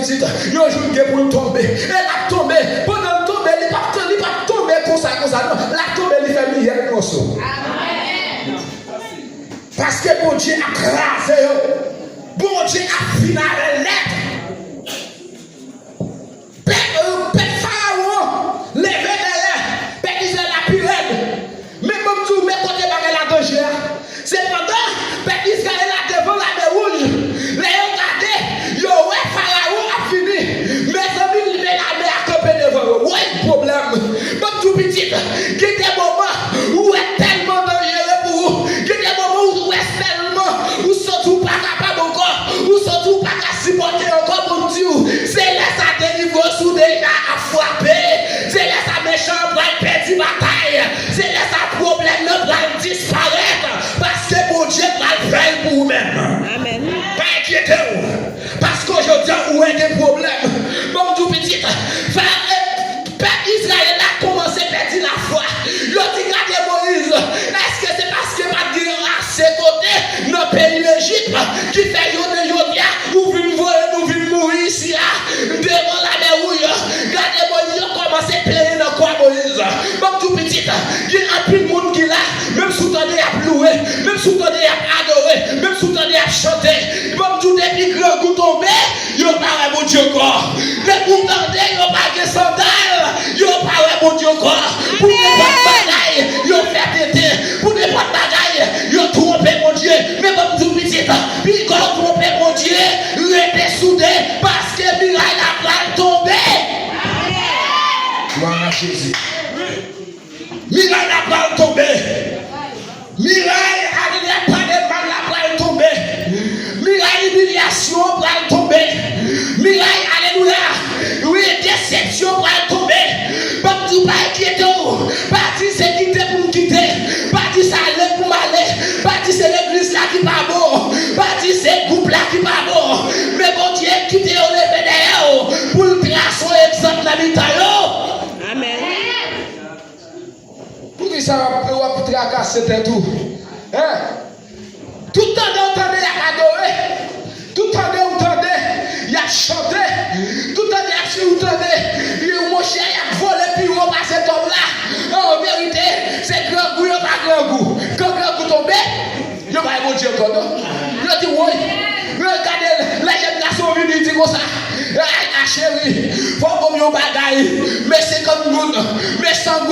petit, il a joué pour tomber. Et la tomber, pendant le tomber, il ne va pas tomber comme ça, non. La tomber, il fait milliers de morceaux. Parce que bon Dieu a crasé, bon Dieu a fini la lettre. Pharaon, levé derrière, Père la pyramide. Mais comme tout, mais côté la danger. Cependant, Père Israël a devant la mer rouge. Les regardez, yo, ouais, Pharaon a fini. Mais amis, il met la mer à camper devant. Ouais, problème. Comme tout petit, il y a des moments où est tellement dangereux pour vous. Il y a des moments où est tellement, où surtout pas capable encore, où surtout pas capable de supporter encore pour Dieu. C'est là ça délivre sous déjà à frapper. C'est là ça méchant pour perdre une bataille. C'est là ça problème va disparaître. Parce que mon Dieu va le faire pour vous-même. Amen. Pas inquiétez-vous. Parce qu'aujourd'hui, où est des problèmes? Bon, tout petit, Père Israël a commencé à perdre la foi. Il a dit, regardez Moïse, est-ce que c'est parce que pas dire à ses côtés, dans le pays d'Égypte, qui fait Yodia, nous venons mourir ici, devant la mer rouge. Regardez Moïse, il a commencé à pleurer dans quoi Moïse? Bon, tout petit, il y a un peu de monde qui est là, même sous le temps à louer, même sous le temps à adorer, même sous le temps à chanter. Bon, tout depuis grand coup tombé, il n'y a pas mon Dieu corps. Mais pour tendre, il n'y a pas de sandales, il n'y a pas mon Dieu corps. Pour ne pas bagaille, il y a fait tété. Pour ne pas bagaille, il y a trompé mon Dieu. Mais bon, tout petit, puis quand on trompé mon Dieu, il était soudé parce que Mirail a pas tombé. Gloire à Jésus. Mirail n'a pas tombé. Mirail a pas de mal n'a pas tombé. Mirail humiliation va tomber. Mirail alléluia. Oui, déception va tomber. Pas tout pas inquiéter. Pas dire c'est quitter pour me quitter. Pas dire ça aller pour m'aller. Pas dire c'est l'église là qui pas bon. Pas dire c'est le groupe là qui pas bon. Mais bon Dieu quitter on est derrière pour le tracer un exemple dans l'Italie. Amen. Pour qui ça va tracasser tout? Hein? Tout le temps d'entendre, il y a adoré. Tout le temps d'entendre, il y a chanté. Tout le temps d'entendre, il y a mon chien, il y a volé, puis il va passer comme là. En vérité, c'est grand goût, il n'y a pas grand goût. Quand grand goût tombe, il n'y a pas mon Dieu encore, non? Il a dit, oui. Regardez, les jeunes garçons viennent, ils disent comme ça. Ah, chérie, il faut qu'on me bagaille. Mais c'est comme nous, mais sans goût.